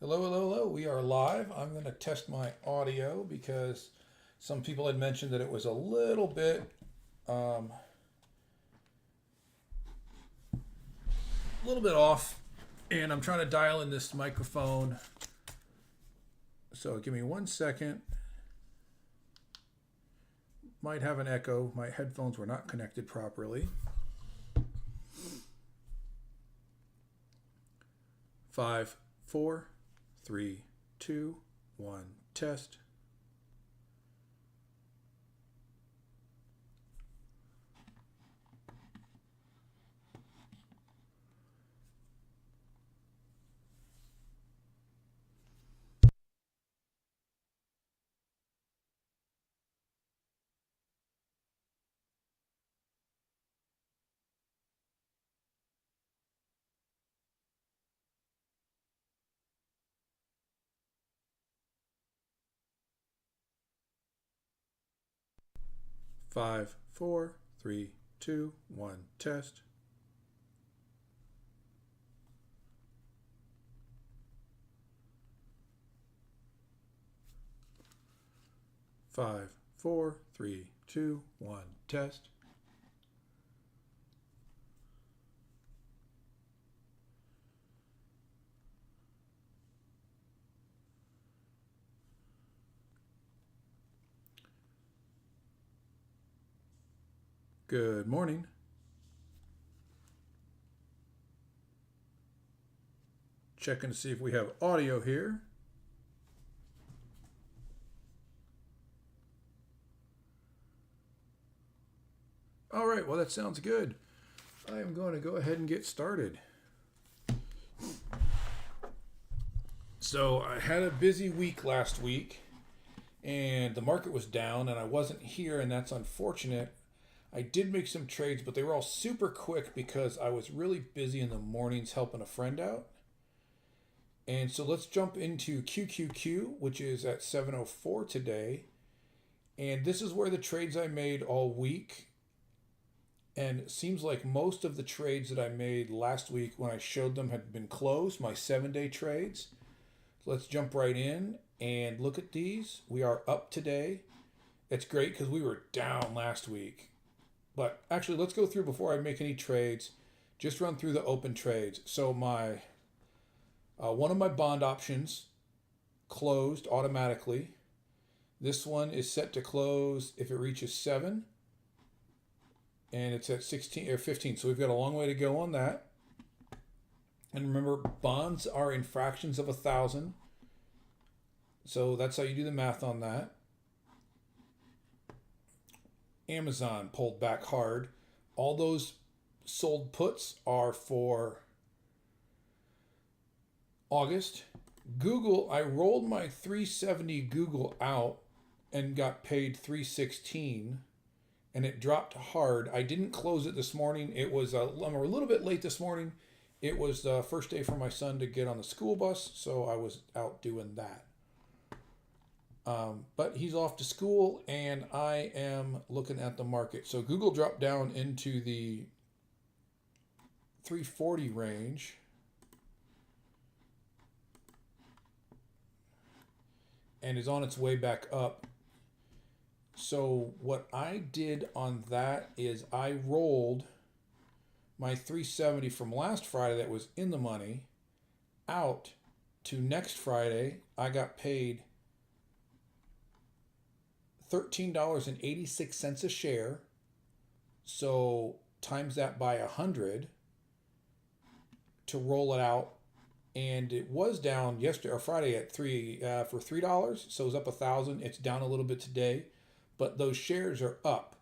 Hello, hello, hello. We are live. I'm going to test my audio because some people had mentioned that it was um, a little bit off, and I'm trying to dial in this microphone. So give me 1 second. Might have an echo. My headphones were not connected properly. 5, 4, 3, 2, 1. Test. Five, four, three, two, one. Test. Five, four, three, two, one. Test. Good morning. Checking to see if we have audio here. All right, well, that sounds good. I am going to go ahead and get started. So I had a busy week last week, and the market was down, and I wasn't here, and that's unfortunate. I did make some trades, but they were all super quick because I was really busy in the mornings helping a friend out. And so let's jump into QQQ, which is at 7:04 today. And this is where the trades I made all week. And it seems like most of the trades that I made last week when I showed them had been closed, my 7-day trades. So let's jump right in and look at these. We are up today. It's great because we were down last week. But actually, let's go through before I make any trades. Just run through the open trades. So my one of my bond options closed automatically. This one is set to close if it reaches 7, and it's at 16 or 15. So we've got a long way to go on that. And remember, bonds are in fractions of 1,000. So that's how you do the math on that. Amazon pulled back hard. All those sold puts are for August. Google, I rolled my 370 Google out and got paid 316, and it dropped hard. I didn't close it this morning. I'm a little bit late this morning. It was the first day for my son to get on the school bus, so I was out doing that. But he's off to school, and I am looking at the market. So Google dropped down into the 340 range. And is on its way back up. So what I did on that is I rolled my 370 from last Friday that was in the money out to next Friday. I got paid $13.86 a share. So times that by 100 to roll it out. And it was down yesterday or Friday at for $3, so it was up 1,000. It's down a little bit today, but those shares are up,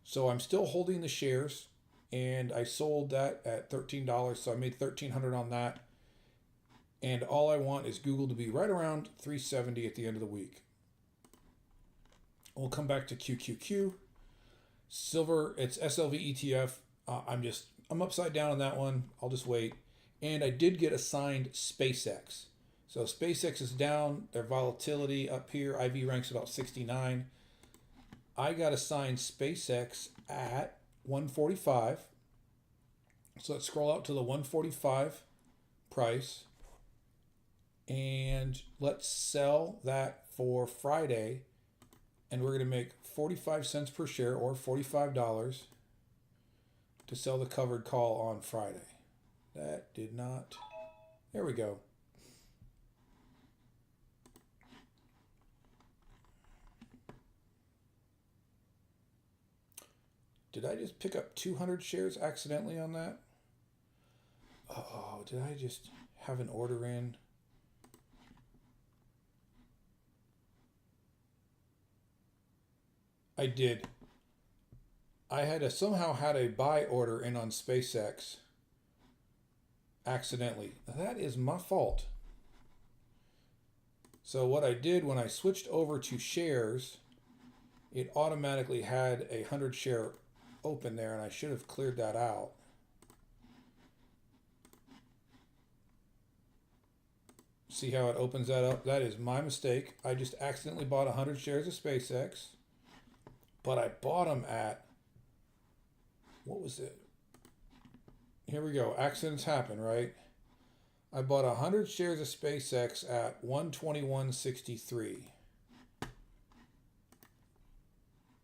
so I'm still holding the shares, and I sold that at $13, so I made $1,300 on that. And all I want is Google to be right around 370 at the end of the week. We'll come back to QQQ. Silver, it's SLV ETF. I'm upside down on that one. I'll just wait. And I did get assigned SpaceX. So SpaceX is down. Their volatility up here. IV ranks about 69. I got assigned SpaceX at 145. So let's scroll out to the 145 price. And And let's sell that for Friday. And we're going to make 45 cents per share, or $45, to sell the covered call on Friday. That did not. There we go. Did I just pick up 200 shares accidentally on that? Oh, did I just have an order in? I did. I had somehow had a buy order in on SpaceX accidentally. That is my fault. So what I did when I switched over to shares, it automatically had a 100 share open there, and I should have cleared that out. See how it opens that up? That is my mistake. I just accidentally bought 100 shares of SpaceX, but I bought them at, what was it? Here we go. Accidents happen, right? I bought 100 shares of SpaceX at 121.63.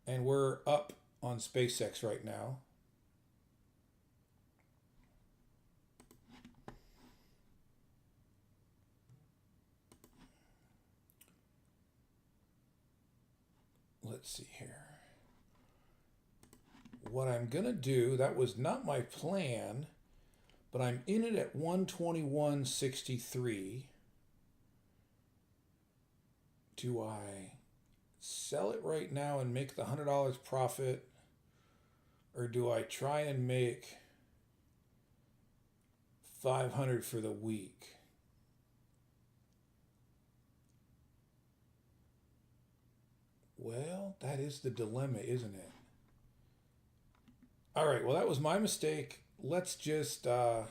And we're up on SpaceX right now. Let's see here. What I'm going to do, that was not my plan, but I'm in it at 121.63. Do I sell it right now and make the $100 profit, or do I try and make 500 for the week? Well, that is the dilemma, isn't it? All right, well, that was my mistake. Let's just I'm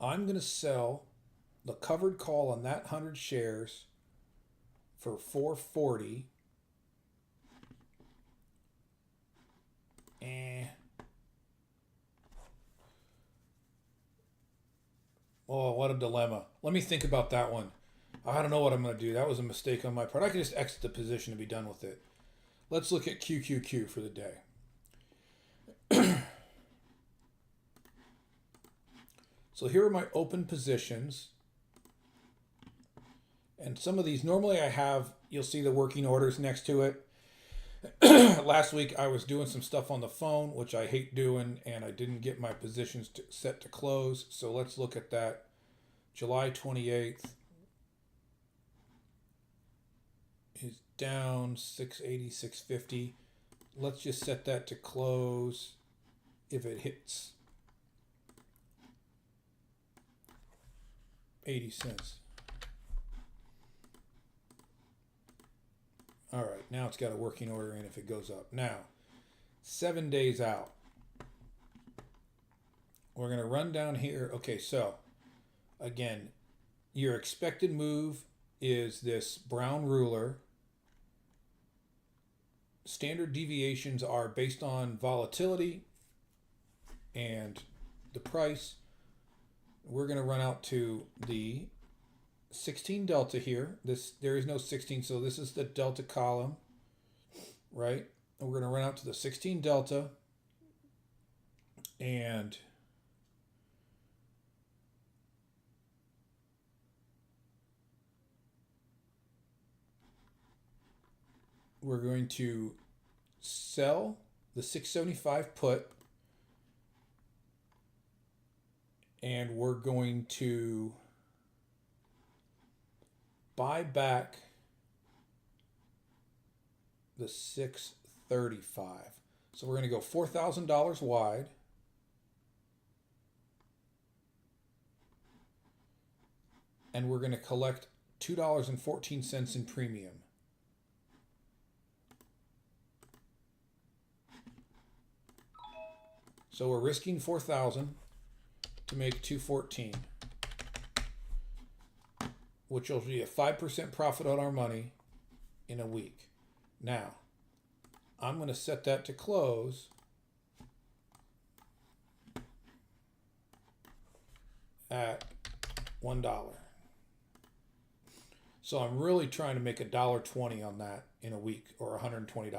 going to sell the covered call on that 100 shares for $440. Oh, what a dilemma. Let me think about that one. I don't know what I'm going to do. That was a mistake on my part. I could just exit the position and be done with it. Let's look at QQQ for the day. So here are my open positions. And some of these, normally I have, you'll see the working orders next to it. Last week I was doing some stuff on the phone, which I hate doing, and I didn't get my positions set to close. So let's look at that. July 28th is down 680, 650. Let's just set that to close if it hits 80 cents. All right, now it's got a working order in if it goes up. Now, 7 days out. We're going to run down here. Okay, so again, your expected move is this brown ruler. Standard deviations are based on volatility and the price. We're going to run out to the 16 delta here. There is no 16, so this is the delta column, right? And we're going to run out to the 16 delta, and we're going to sell the 675 put, and we're going to buy back the 635. So we're going to go $4,000 wide. And we're going to collect $2.14 in premium. So we're risking 4,000 to make 214, which will be a 5% profit on our money in a week. Now, I'm going to set that to close at $1. So I'm really trying to make $1.20 on that in a week, or $120.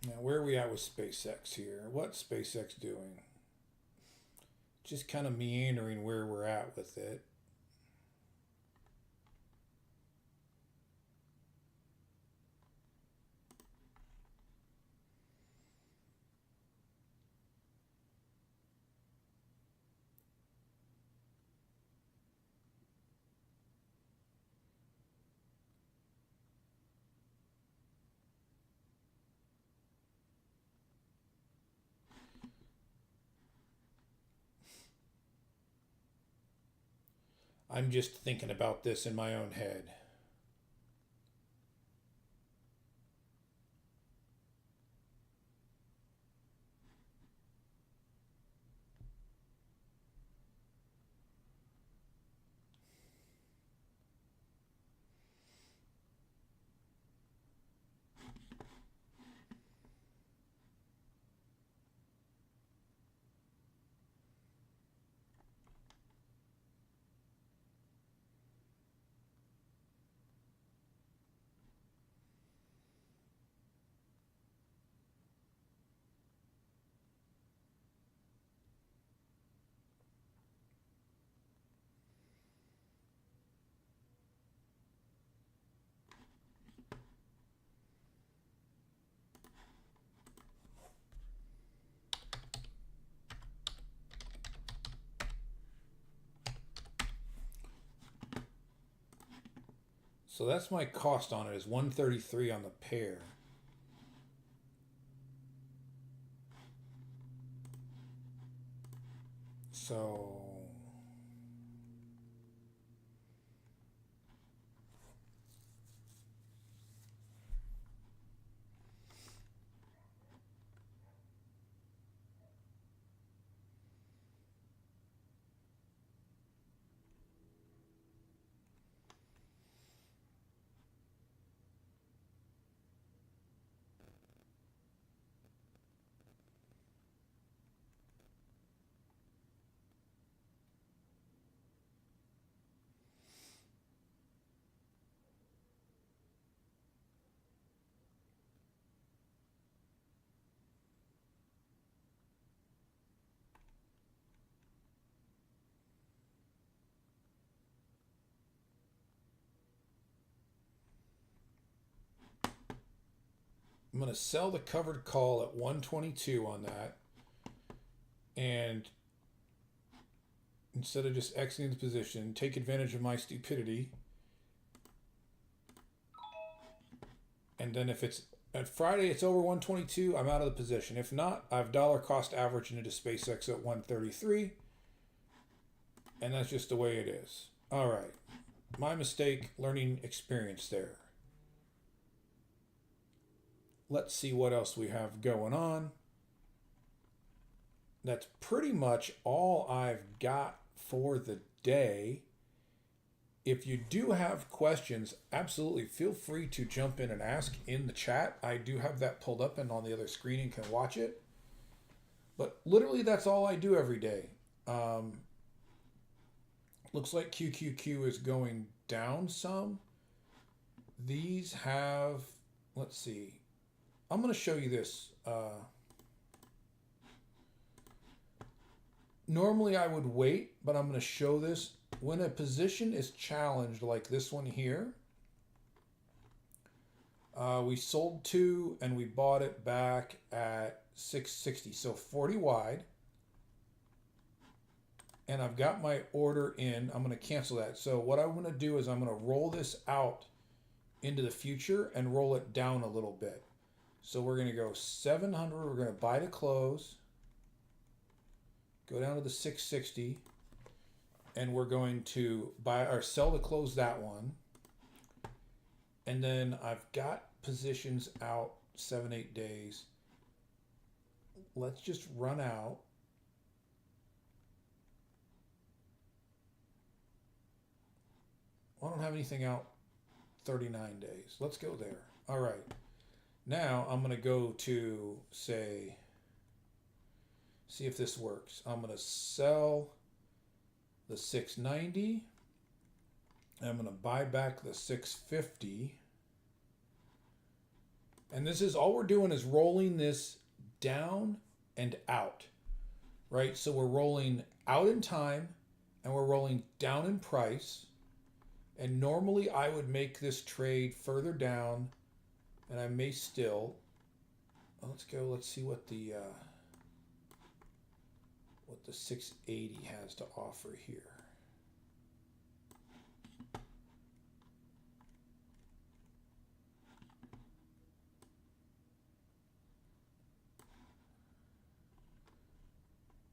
Now, where are we at with SpaceX here? What's SpaceX doing? Just kind of meandering where we're at with it. I'm just thinking about this in my own head. So that's my cost on it, is 133 on the pair. So I'm going to sell the covered call at 122 on that. And instead of just exiting the position, take advantage of my stupidity. And then if it's at Friday, it's over 122, I'm out of the position. If not, I've dollar cost averaging into SpaceX at 133. And that's just the way it is. All right. My mistake, learning experience there. Let's see what else we have going on. That's pretty much all I've got for the day. If you do have questions, absolutely feel free to jump in and ask in the chat. I do have that pulled up and on the other screen and can watch it. But literally that's all I do every day. Looks like QQQ is going down some. These have, let's see. I'm going to show you this. Normally I would wait, but I'm going to show this. When a position is challenged like this one here, we sold 2 and we bought it back at 660, so 40 wide. And I've got my order in. I'm going to cancel that. So what I'm going to do is I'm going to roll this out into the future and roll it down a little bit. So we're going to go 700. We're going to buy to close. Go down to the 660. And we're going to buy or sell to close that one. And then I've got positions out 7-8 days. Let's just run out. I don't have anything out 39 days. Let's go there. All right. Now I'm going to go to, say, see if this works. I'm going to sell the 690. I'm going to buy back the 650. And this is all we're doing is rolling this down and out, right? So we're rolling out in time and we're rolling down in price. And normally I would make this trade further down, and I may still. Let's go. Let's see what the 680 has to offer here.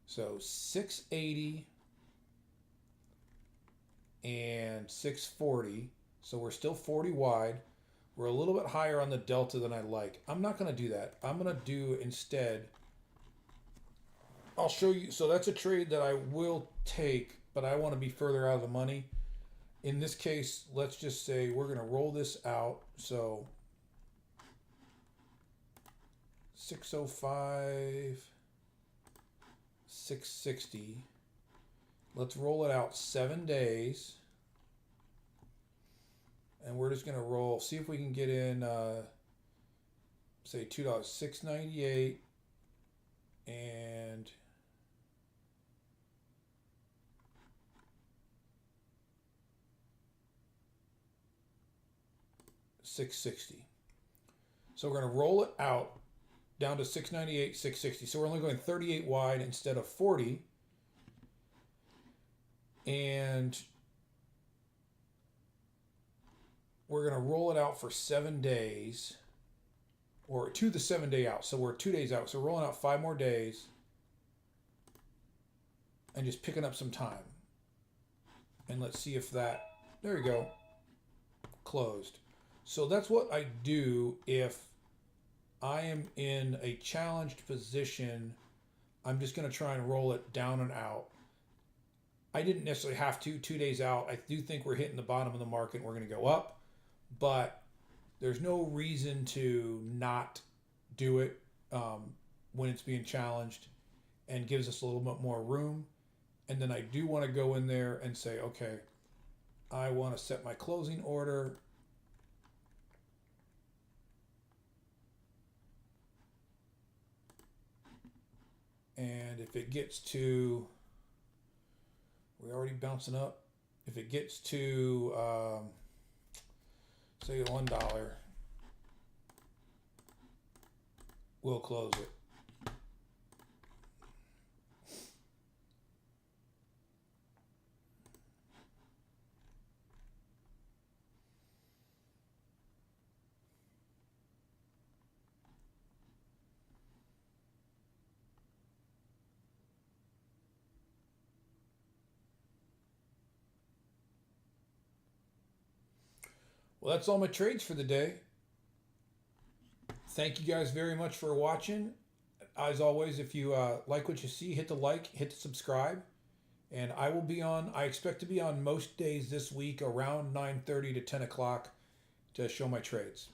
So 680 and 640. So we're still 40 wide. We're a little bit higher on the delta than I like. I'm not going to do that. I'm going to do instead, I'll show you. So that's a trade that I will take, but I want to be further out of the money. In this case, let's just say we're going to roll this out. So 605, 660. Let's roll it out 7 days. And we're just going to roll, see if we can get in, say $2, $6.98 and $6.60. So we're going to roll it out down to $6.98, $6.60. So we're only going 38 wide instead of 40. And we're going to roll it out for 7 days, or to the 7 day out. So we're 2 days out. So we're rolling out 5 more days and just picking up some time. And let's see if that, there you go, closed. So that's what I do if I am in a challenged position. I'm just going to try and roll it down and out. I didn't necessarily have to. 2 days out, I do think we're hitting the bottom of the market and we're going to go up. But there's no reason to not do it when it's being challenged, and gives us a little bit more room. And then I do want to go in there and say, okay, I want to set my closing order. And if it gets to, we're already bouncing up. If it gets to, say $1, we'll close it. Well, that's all my trades for the day. Thank you guys very much for watching. As always, if you like what you see, hit the like, hit the subscribe. And I will be on, I expect to be on most days this week around 9:30 to 10 o'clock to show my trades.